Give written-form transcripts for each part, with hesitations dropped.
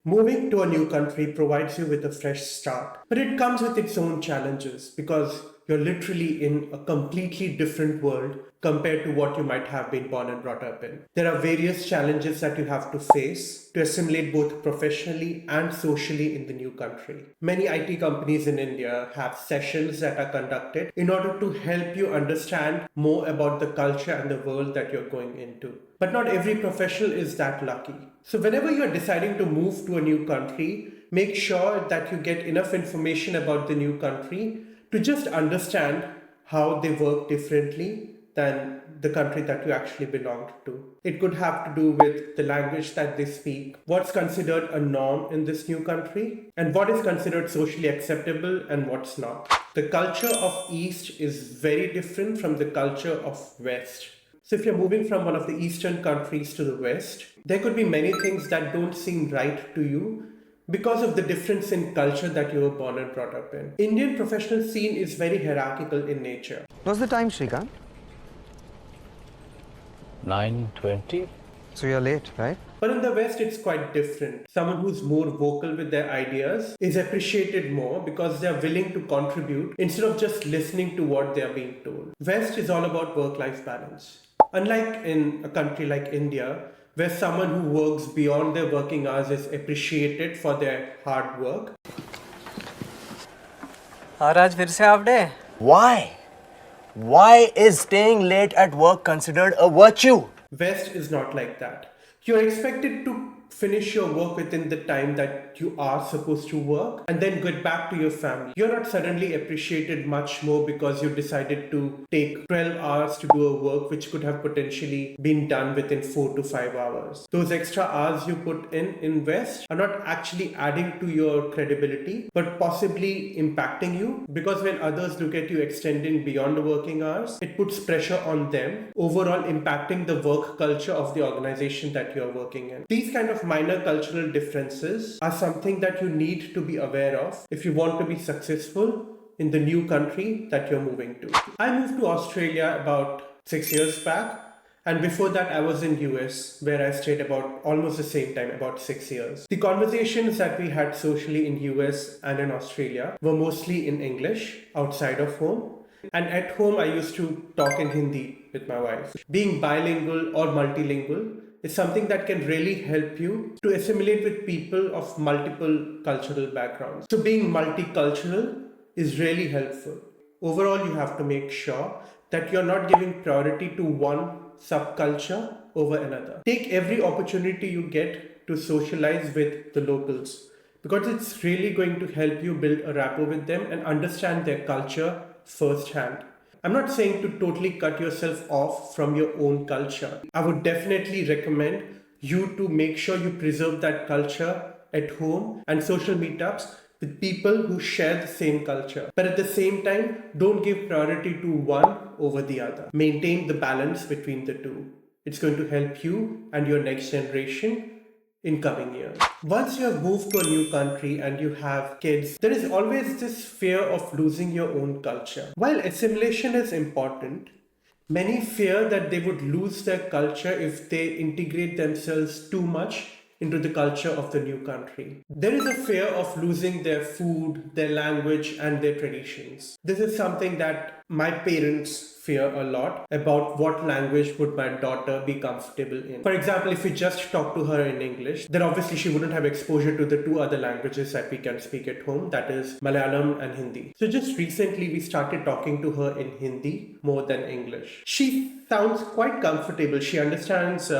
Moving to a new country provides you with a fresh start, but it comes with its own challenges because you're literally in a completely different world compared to what you might have been born and brought up in. There are various challenges that you have to face to assimilate both professionally and socially in the new country. Many IT companies in India have sessions that are conducted in order to help you understand more about the culture and the world that you're going into. But not every professional is that lucky. So whenever you're deciding to move to a new country, make sure that you get enough information about the new country to just understand how they work differently than the country that you actually belonged to. It could have to do with the language that they speak, what's considered a norm in this new country, and what is considered socially acceptable and what's not. The culture of East is very different from the culture of West. So if you're moving from one of the Eastern countries to the West, there could be many things that don't seem right to you because of the difference in culture that you were born and brought up in. Indian professional scene is very hierarchical in nature. What's the time, Shrikant? 9:20. So you're late, right? But in the West, it's quite different. Someone who's more vocal with their ideas is appreciated more because they're willing to contribute instead of just listening to what they're being told. West is all about work-life balance. Unlike in a country like India, where someone who works beyond their working hours is appreciated for their hard work. और आज फिर से half day Why? Why is staying late at work considered a virtue? West is not like that. You're expected to finish your work within the time that you are supposed to work and then get back to your family. You're not suddenly appreciated much more because you decided to take 12 hours to do a work which could have potentially been done within 4 to 5 hours. Those extra hours you put in West are not actually adding to your credibility but possibly impacting you, because when others look at you extending beyond the working hours, it puts pressure on them, overall impacting the work culture of the organization that you're working in. These kind of minor cultural differences are something that you need to be aware of if you want to be successful in the new country that you're moving to. I moved to Australia about 6 years back, and before that I was in US, where I stayed about almost the same time, about 6 years. The conversations that we had socially in US and in Australia were mostly in English outside of home. And at home I used to talk in Hindi with my wife. Being bilingual or multilingual is something that can really help you to assimilate with people of multiple cultural backgrounds. So being multicultural is really helpful. Overall, you have to make sure that you're not giving priority to one subculture over another. Take every opportunity you get to socialize with the locals, because it's really going to help you build a rapport with them and understand their culture firsthand. I'm not saying to totally cut yourself off from your own culture. I would definitely recommend you to make sure you preserve that culture at home and social meetups with people who share the same culture. But at the same time, don't give priority to one over the other. Maintain the balance between the two. It's going to help you and your next generation in coming years. Once you have moved to a new country and you have kids, there is always this fear of losing your own culture. While assimilation is important, many fear that they would lose their culture if they integrate themselves too much into the culture of the new country. There is a fear of losing their food, their language, and their traditions. This is something that my parents fear a lot about. What language would my daughter be comfortable in? For example, if we just talk to her in English, then obviously she wouldn't have exposure to the two other languages that we can speak at home, that is Malayalam and Hindi. So just recently we started talking to her in Hindi more than English. She sounds quite comfortable. She understands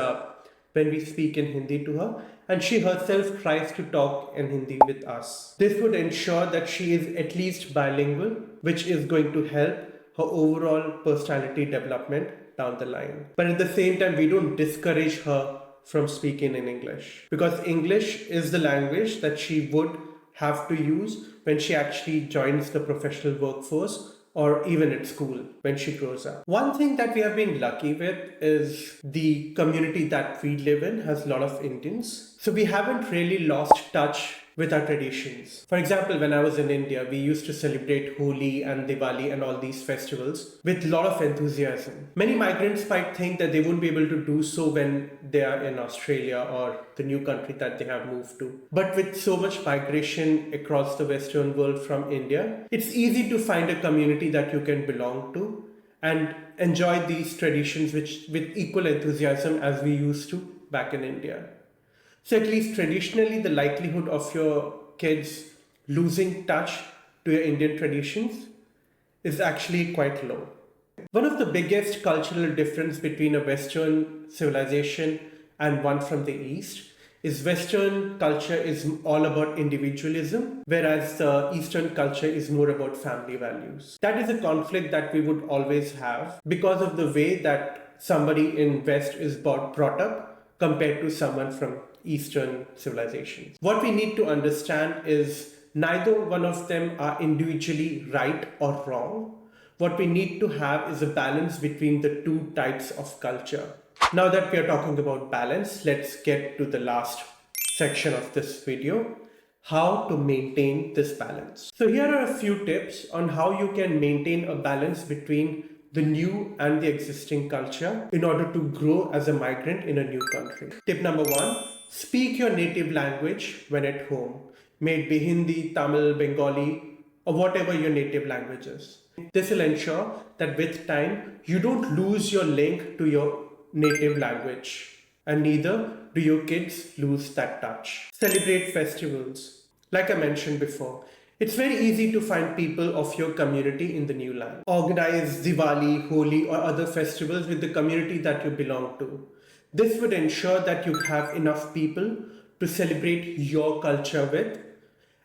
when we speak in Hindi to her, and she herself tries to talk in Hindi with us. This would ensure that she is at least bilingual, which is going to help her overall personality development down the line. But at the same time, we don't discourage her from speaking in English, because English is the language that she would have to use when she actually joins the professional workforce or even at school when she grows up. One thing that we have been lucky with is the community that we live in has a lot of Indians. So we haven't really lost touch with our traditions. For example, when I was in India, we used to celebrate Holi and Diwali and all these festivals with a lot of enthusiasm. Many migrants might think that they won't be able to do so when they are in Australia or the new country that they have moved to. But with so much migration across the Western world from India, it's easy to find a community that you can belong to and enjoy these traditions with equal enthusiasm as we used to back in India. So at least traditionally, the likelihood of your kids losing touch to your Indian traditions is actually quite low. One of the biggest cultural difference between a Western civilization and one from the East is Western culture is all about individualism, whereas the Eastern culture is more about family values. That is a conflict that we would always have because of the way that somebody in West is brought up compared to someone from Eastern civilizations. What we need to understand is neither one of them are individually right or wrong. What we need to have is a balance between the two types of culture. Now that we are talking about balance, let's get to the last section of this video, how to maintain this balance. So here are a few tips on how you can maintain a balance between the new and the existing culture in order to grow as a migrant in a new country. Tip number one, speak your native language when at home. May it be Hindi, Tamil, Bengali, or whatever your native language is. This will ensure that with time, you don't lose your link to your native language, and neither do your kids lose that touch. Celebrate festivals. Like I mentioned before, it's very easy to find people of your community in the new land. Organize Diwali, Holi, or other festivals with the community that you belong to. This would ensure that you have enough people to celebrate your culture with,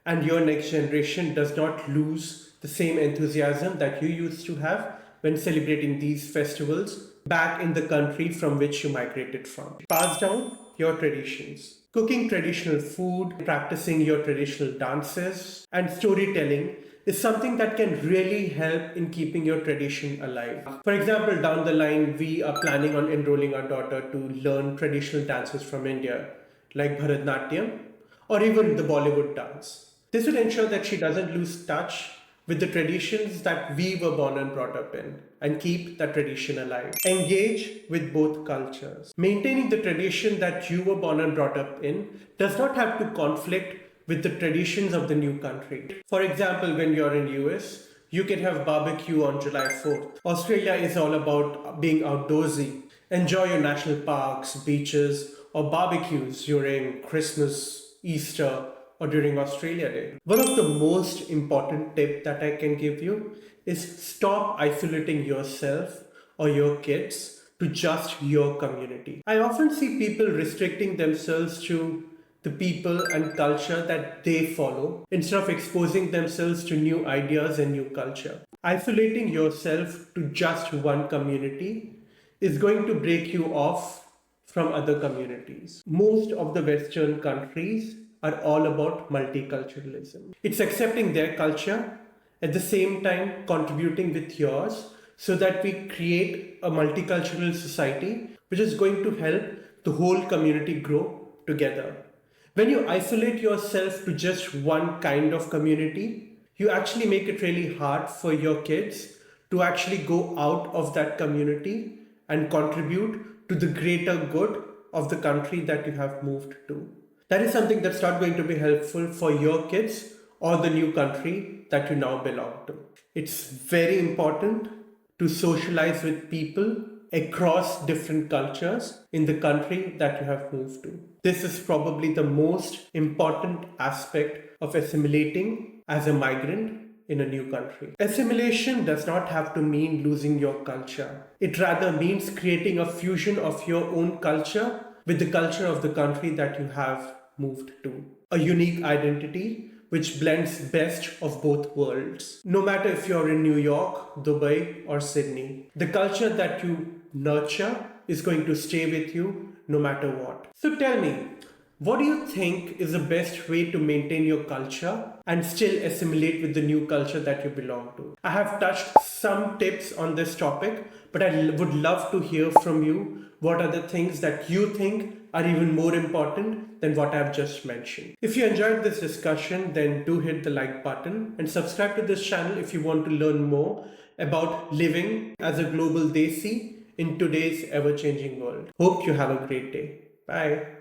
and your next generation does not lose the same enthusiasm that you used to have when celebrating these festivals back in the country from which you migrated from. Pass down your traditions. Cooking traditional food, practicing your traditional dances, and storytelling is something that can really help in keeping your tradition alive. For example, down the line, we are planning on enrolling our daughter to learn traditional dances from India, like Bharatanatyam or even the Bollywood dance. This will ensure that she doesn't lose touch with the traditions that we were born and brought up in and keep that tradition alive. Engage with both cultures. Maintaining the tradition that you were born and brought up in does not have to conflict with the traditions of the new country. For example, when you're in US, you can have barbecue on July 4th. Australia is all about being outdoorsy. Enjoy your national parks, beaches, or barbecues during Christmas, Easter, or during Australia Day. One of the most important tips that I can give you is stop isolating yourself or your kids to just your community. I often see people restricting themselves to the people and culture that they follow instead of exposing themselves to new ideas and new culture. Isolating yourself to just one community is going to break you off from other communities. Most of the Western countries are all about multiculturalism. It's accepting their culture, at the same time contributing with yours, so that we create a multicultural society which is going to help the whole community grow together. When you isolate yourself to just one kind of community, you actually make it really hard for your kids to actually go out of that community and contribute to the greater good of the country that you have moved to. That is something that's not going to be helpful for your kids or the new country that you now belong to. It's very important to socialize with people across different cultures in the country that you have moved to. This is probably the most important aspect of assimilating as a migrant in a new country. Assimilation does not have to mean losing your culture. It rather means creating a fusion of your own culture with the culture of the country that you have moved to. A unique identity which blends best of both worlds. No matter if you're in New York, Dubai, or Sydney, the culture that you nurture is going to stay with you no matter what. So tell me, what do you think is the best way to maintain your culture and still assimilate with the new culture that you belong to? I have touched some tips on this topic, but I would love to hear from you. What are the things that you think are even more important than what I've just mentioned. If you enjoyed this discussion, then do hit the like button and subscribe to this channel if you want to learn more about living as a global desi in today's ever-changing world. Hope you have a great day. Bye.